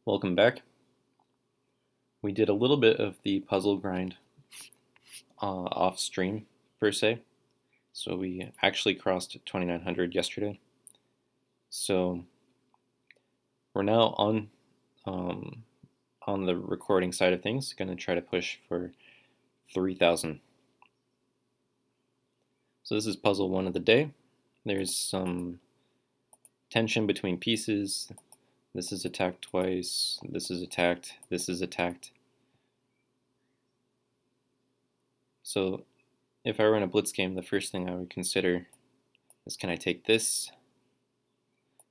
Welcome back. We did a little bit of the puzzle grind off stream, per se. So we actually crossed 2900 yesterday. So we're now um, on the recording side of things, going to try to push for 3000. So this is puzzle one of the day. There's some tension between pieces. This is attacked twice. This is attacked. This is attacked. So if I were in a blitz game, the first thing I would consider is, can I take this?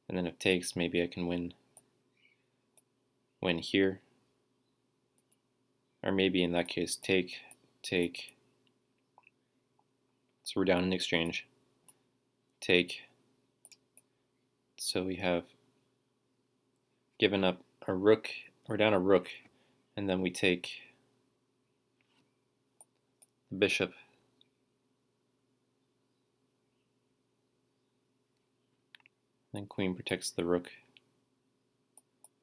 And then if it takes, maybe I can win here. Or maybe in that case, take. So we're down in exchange. Take. So we have given up a rook. We're down a rook. And then we take the bishop. Then queen protects the rook.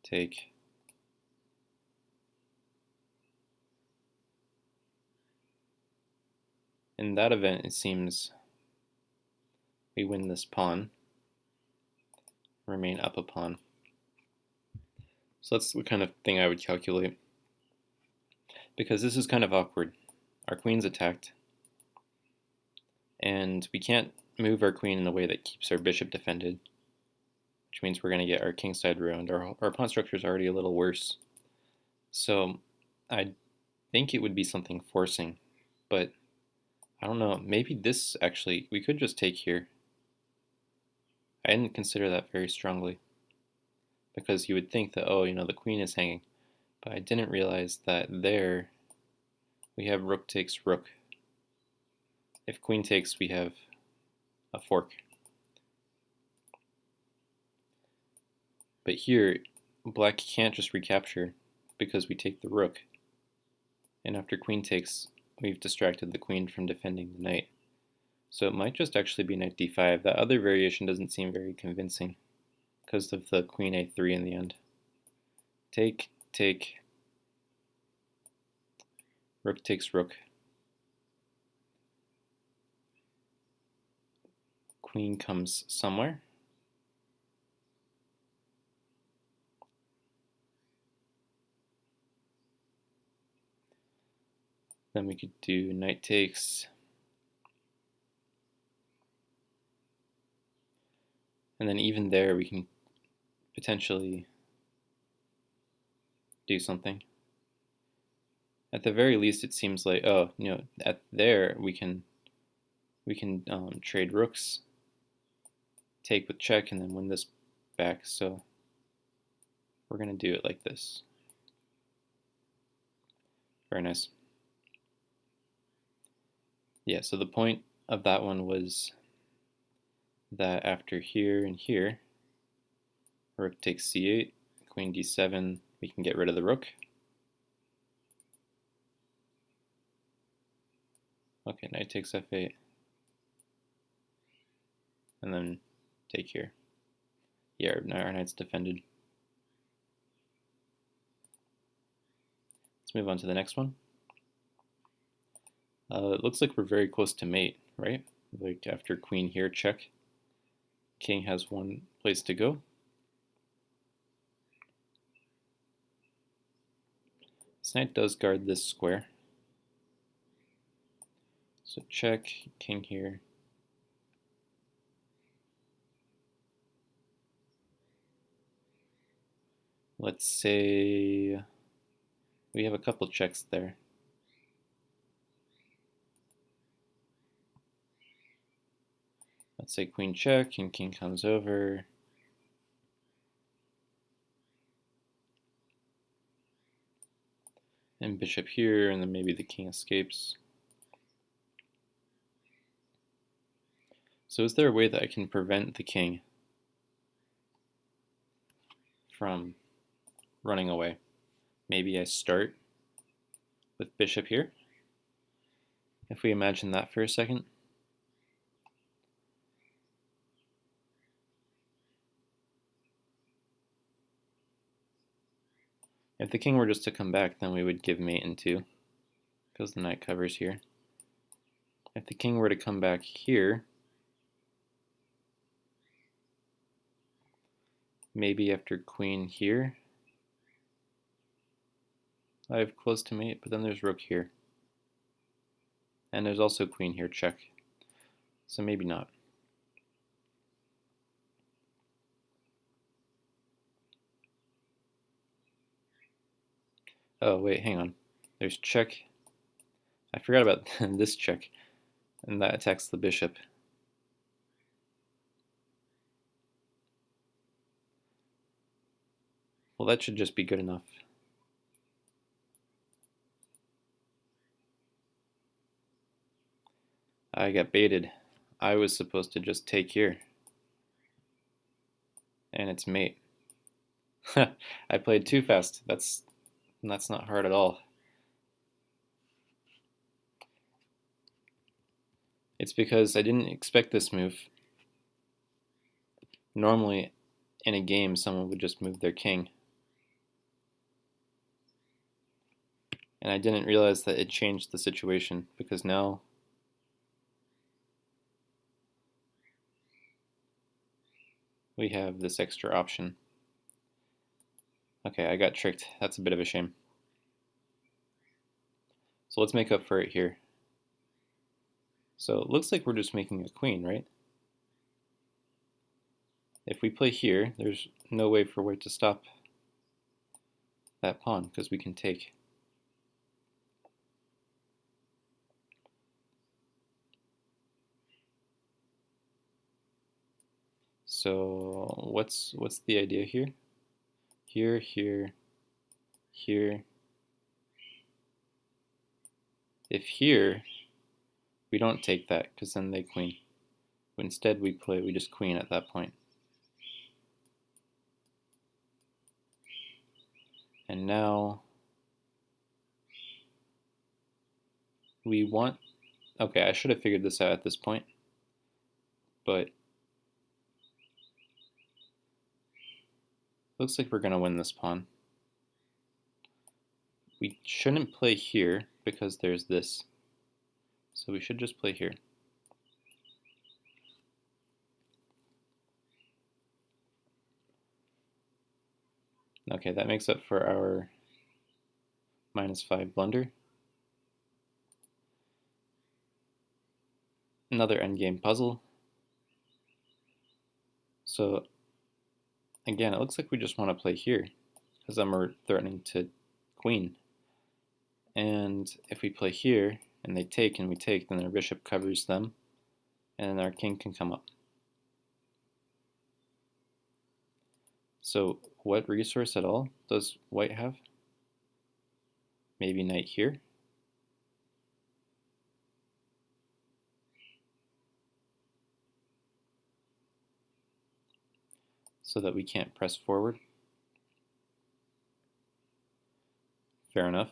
Take. In that event, it seems we win this pawn, remain up a pawn. So that's the kind of thing I would calculate. Because this is kind of awkward. Our queen's attacked, and we can't move our queen in a way that keeps our bishop defended, which means we're going to get our kingside ruined. Our pawn structure is already a little worse. So I think it would be something forcing, but I don't know. Maybe this actually, we could just take here. I didn't consider that very strongly, because you would think that, oh, the queen is hanging, but I didn't realize that there we have rook takes rook. If queen takes, we have a fork. But here, black can't just recapture because we take the rook. And after queen takes, we've distracted the queen from defending the knight. So it might just actually be knight d5. That other variation doesn't seem very convincing because of the queen a3 in the end. Take, rook takes rook. Queen comes somewhere. Then we could do knight takes. And then even there we can potentially do something. At the very least, it seems like, oh, at there we can trade rooks, take with check, and then win this back. So we're going to do it like this. Very nice. Yeah, so the point of that one was that after here and here, rook takes c8, queen d7, we can get rid of the rook. Okay, knight takes f8. And then take here. Yeah, our knight's defended. Let's move on to the next one. It looks like we're very close to mate, right? Like after queen here, check. King has one place to go. This knight does guard this square. So check, king here. Let's say we have a couple checks there. Let's say queen check and king comes over. And bishop here, and then maybe the king escapes. So is there a way that I can prevent the king from running away? Maybe I start with bishop here. If we imagine that for a second. If the king were just to come back, then we would give mate in 2, because the knight covers here. If the king were to come back here, maybe after queen here, I have close to mate, but then there's rook here. And there's also queen here, check. So maybe not. Oh, wait, hang on. There's check. I forgot about this check, and that attacks the bishop. Well, that should just be good enough. I got baited. I was supposed to just take here. And it's mate. I played too fast. That's not hard at all. It's because I didn't expect this move. Normally, in a game, someone would just move their king. And I didn't realize that it changed the situation, because now we have this extra option. Okay, I got tricked. That's a bit of a shame. So let's make up for it here. So it looks like we're just making a queen, right? If we play here, there's no way for white to stop that pawn, because we can take. So what's the idea here? Here, here, here. If here, we don't take that, because then they queen. But instead we just queen at that point. And now we want, okay, I should have figured this out at this point, but looks like we're going to win this pawn. We shouldn't play here because there's this. So we should just play here. Okay, that makes up for our -5 blunder. Another endgame puzzle. So again, it looks like we just want to play here, because then we're threatening to queen. And if we play here, and they take and we take, then our bishop covers them, and our king can come up. So what resource at all does white have? Maybe knight here? So that we can't press forward. Fair enough.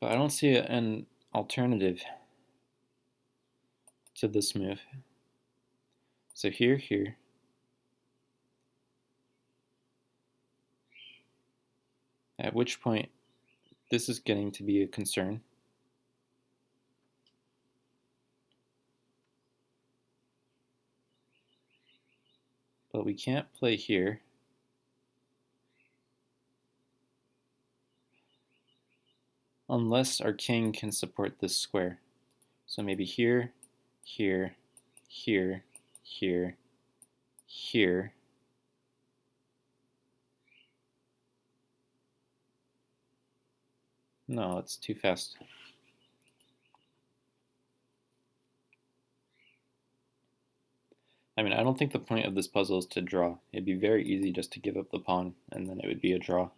But I don't see an alternative to this move. So here, here. At which point, this is getting to be a concern. But we can't play here. Unless our king can support this square. So maybe here, here, here, here, here. No, it's too fast. I mean, I don't think the point of this puzzle is to draw. It'd be very easy just to give up the pawn, and then it would be a draw.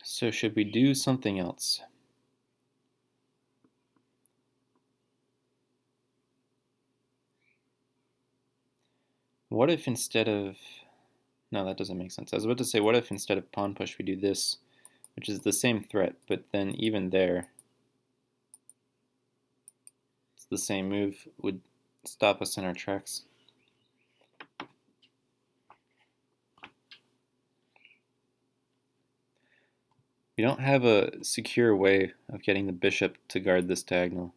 So should we do something else? What if instead of... No, that doesn't make sense. I was about to say, what if instead of pawn push we do this, which is the same threat, but then even there, it's the same move, would stop us in our tracks. We don't have a secure way of getting the bishop to guard this diagonal,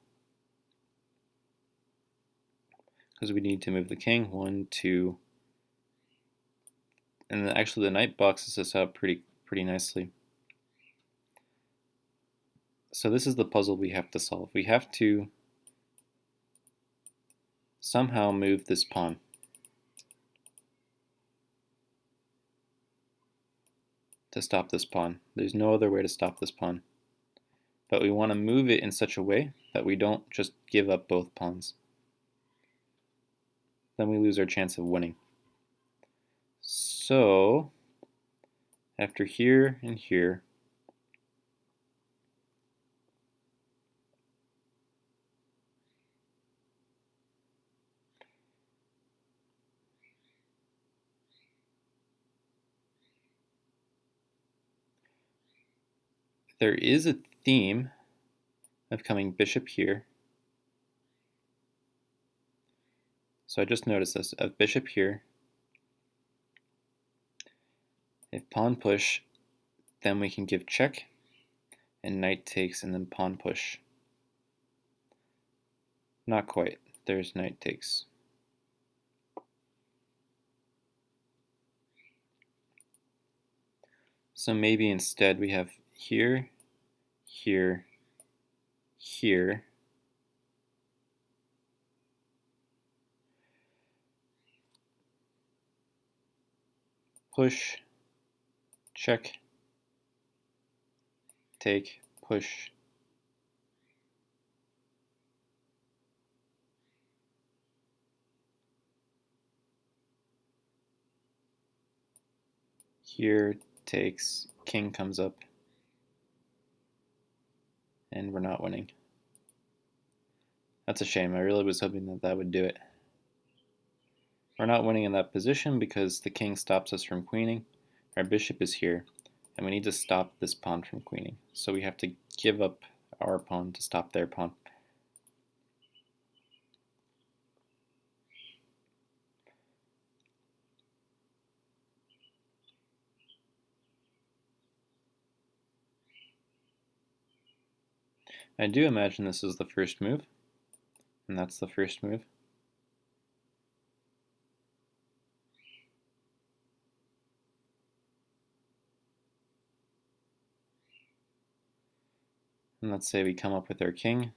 because we need to move the king, 1, 2, and then actually the knight boxes us out pretty nicely. So this is the puzzle we have to solve. We have to somehow move this pawn. To stop this pawn. There's no other way to stop this pawn. But we want to move it in such a way that we don't just give up both pawns. Then we lose our chance of winning. So, after here and here, there is a theme of coming bishop here. So I just noticed this, of bishop here. If pawn push, then we can give check, and knight takes, and then pawn push. Not quite. There's knight takes. So maybe instead we have here, here, here. Push, check, take, push. Here takes, king comes up, and we're not winning. That's a shame. I really was hoping that that would do it. We're not winning in that position because the king stops us from queening. Our bishop is here, and we need to stop this pawn from queening. So we have to give up our pawn to stop their pawn. I do imagine this is the first move, and that's the first move. And let's say we come up with our king,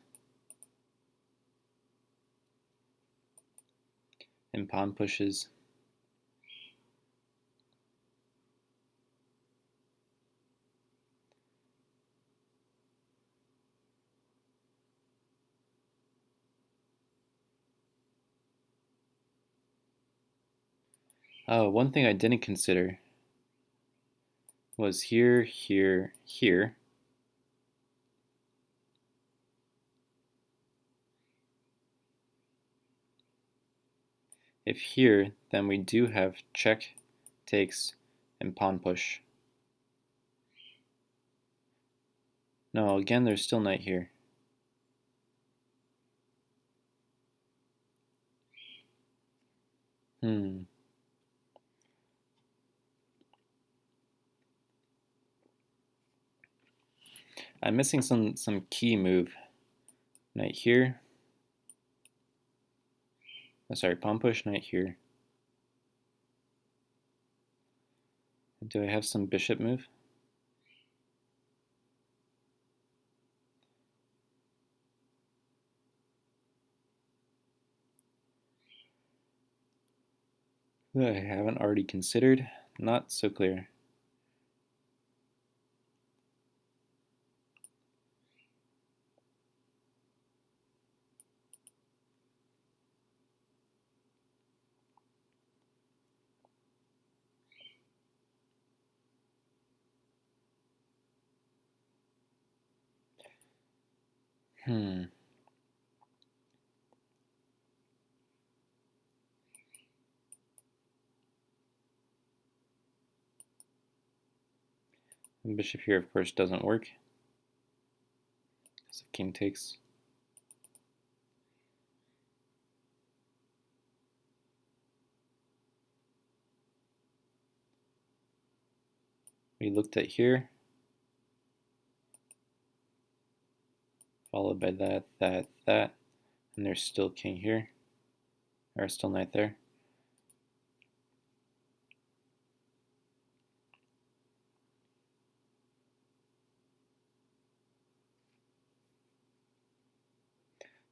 and pawn pushes. Oh, one thing I didn't consider was here, here, here. If here, then we do have check, takes, and pawn push. No, again, there's still knight here. I'm missing some key move. Knight here. Oh, sorry, pawn push, knight here. Do I have some bishop move? That I haven't already considered. Not so clear. And bishop here, of course, doesn't work because of king takes. We looked at here, followed by that, and there's still king here, or still knight there.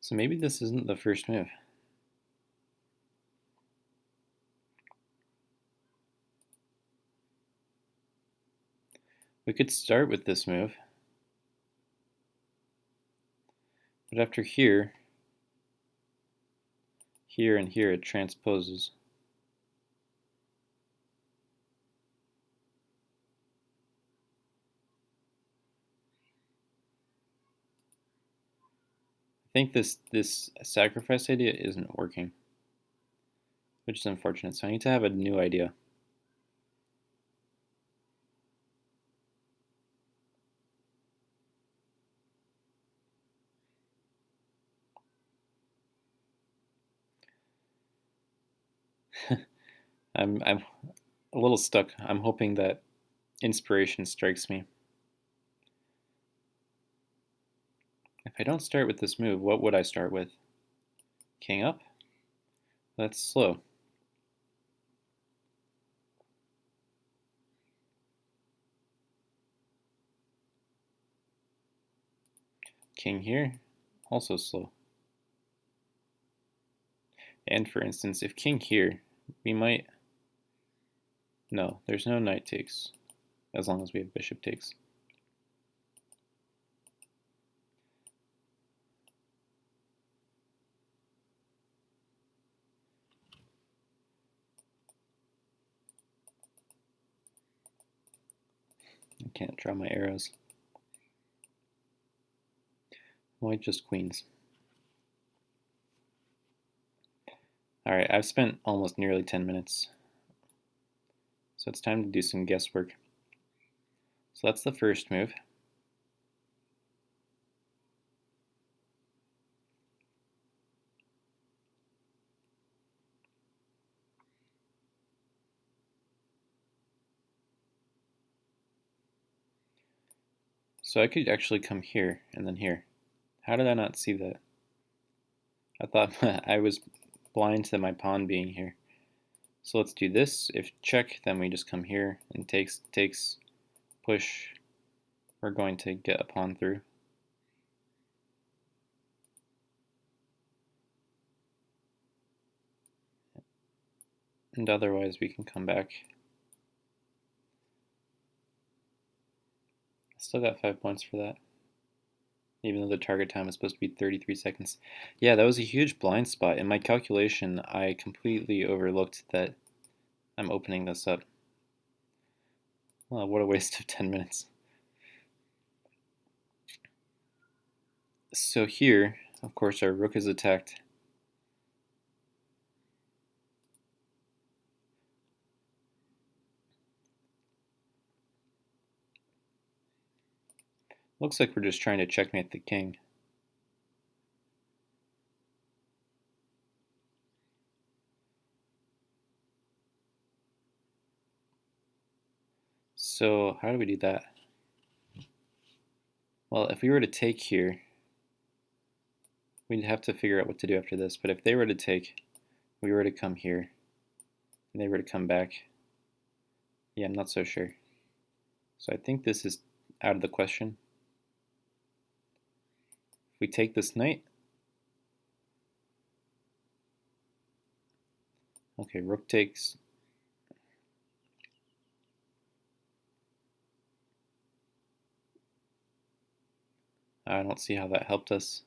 So maybe this isn't the first move. We could start with this move, but after here, here and here, it transposes. I think this sacrifice idea isn't working, which is unfortunate. So I need to have a new idea. I'm a little stuck. I'm hoping that inspiration strikes me. If I don't start with this move, what would I start with? King up? That's slow. King here, also slow. And for instance, if king here, we might... No, there's no knight takes, as long as we have bishop takes. I can't draw my arrows. White just queens. Alright, I've spent almost nearly 10 minutes. So it's time to do some guesswork. So that's the first move. So I could actually come here and then here. How did I not see that? I thought I was blind to my pawn being here. So let's do this. If check, then we just come here and takes, push. We're going to get a pawn through. And otherwise we can come back. I still got 5 points for that, even though the target time is supposed to be 33 seconds. Yeah, that was a huge blind spot. In my calculation, I completely overlooked that I'm opening this up. Well, what a waste of 10 minutes. So here, of course, our rook is attacked. Looks like we're just trying to checkmate the king. So how do we do that? Well, if we were to take here, we'd have to figure out what to do after this. But if they were to take, we were to come here, and they were to come back, yeah, I'm not so sure. So I think this is out of the question. If we take this knight, okay, rook takes. I don't see how that helped us.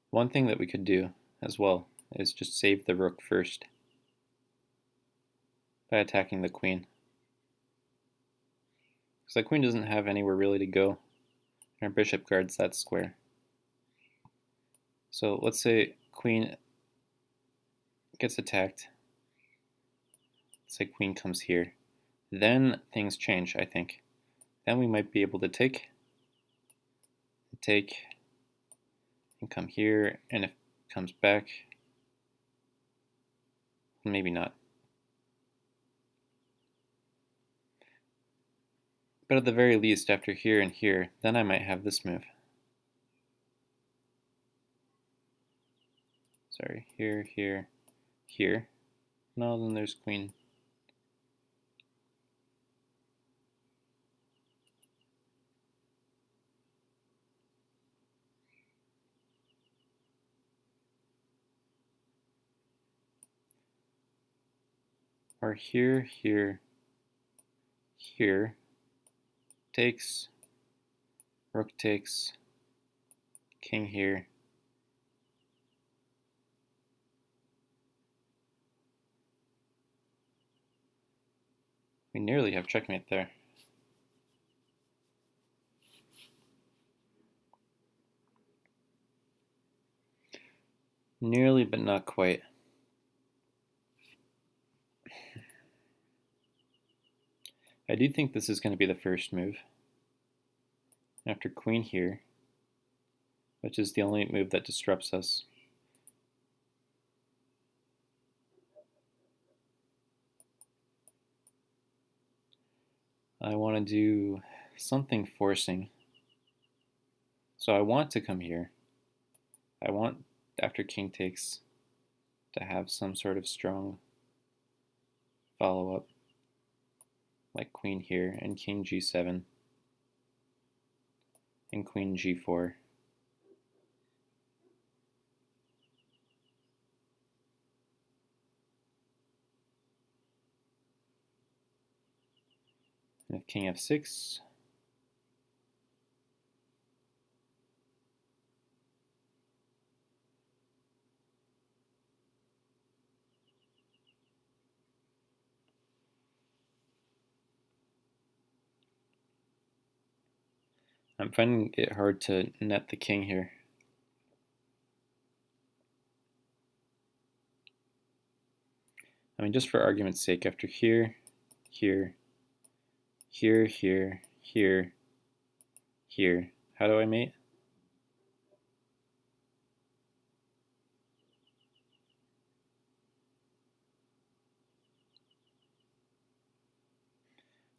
One thing that we could do as well is just save the rook first by attacking the queen. Because the queen doesn't have anywhere really to go. Our bishop guards that square. So let's say queen gets attacked. Let's say queen comes here. Then things change, I think. Then we might be able to take, and come here, and if it comes back, maybe not. But at the very least, after here and here, then I might have this move. Sorry, here, here, here. No, then there's queen. Or here, here, here. Takes, rook takes, king here. We nearly have checkmate there. Nearly, but not quite. I do think this is going to be the first move. After queen here, which is the only move that disrupts us. I want to do something forcing. So I want to come here. I want, after king takes, to have some sort of strong follow-up, like queen here, and king g7, and queen g4. And if king f6, I'm finding it hard to net the king here. I mean, just for argument's sake, after here, here, here, here, here, here, how do I mate?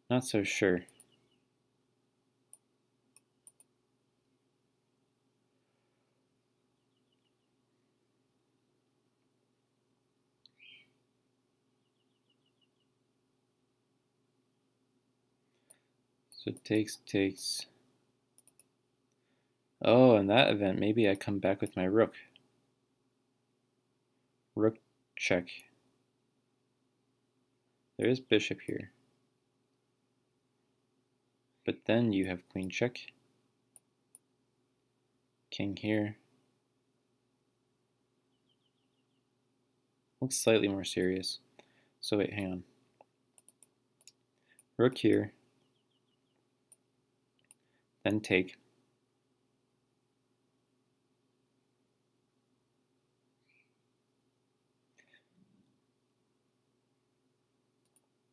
Not so sure. So takes, takes. Oh, in that event, maybe I come back with my rook. Rook check. There is bishop here. But then you have queen check. King here. Looks slightly more serious. So wait, hang on. Rook here. Then take.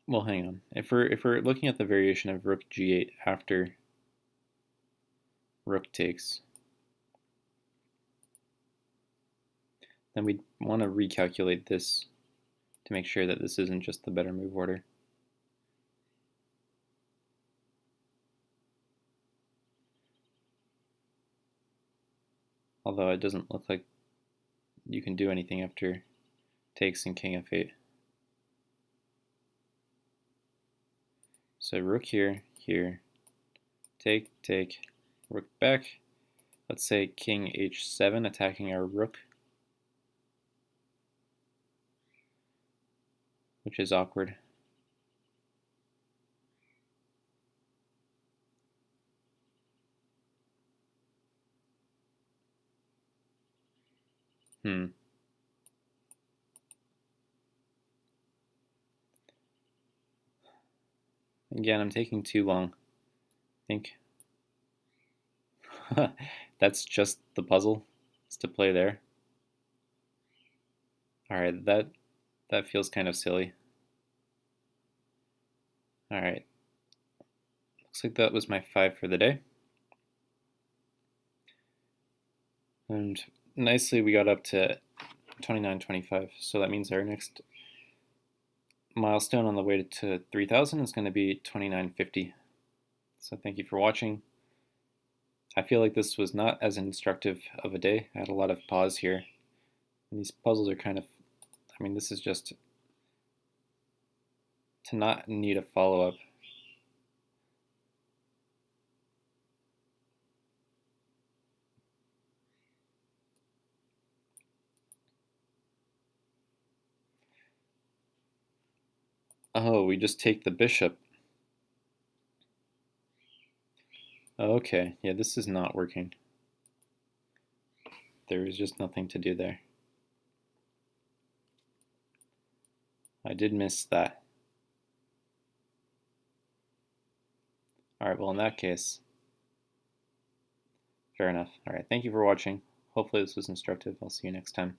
Well, hang on. If we're looking at the variation of rook g8 after rook takes, then we want to recalculate this to make sure that this isn't just the better move order. Although it doesn't look like you can do anything after takes and king f8. So rook here, here, take, take, rook back. Let's say king h7 attacking our rook, which is awkward. Again, I'm taking too long. I think that's just the puzzle. is to play there. Alright, that feels kind of silly. Alright, looks like that was my 5 for the day. And nicely we got up to 29.25, so that means our next milestone on the way to 3,000 is going to be 29.50. So thank you for watching. I feel like this was not as instructive of a day. I had a lot of pause here. And these puzzles are kind of, I mean, this is just to not need a follow-up. Oh, we just take the bishop. Okay, yeah, this is not working. There is just nothing to do there. I did miss that. Alright, well in that case, fair enough. Alright, thank you for watching. Hopefully this was instructive. I'll see you next time.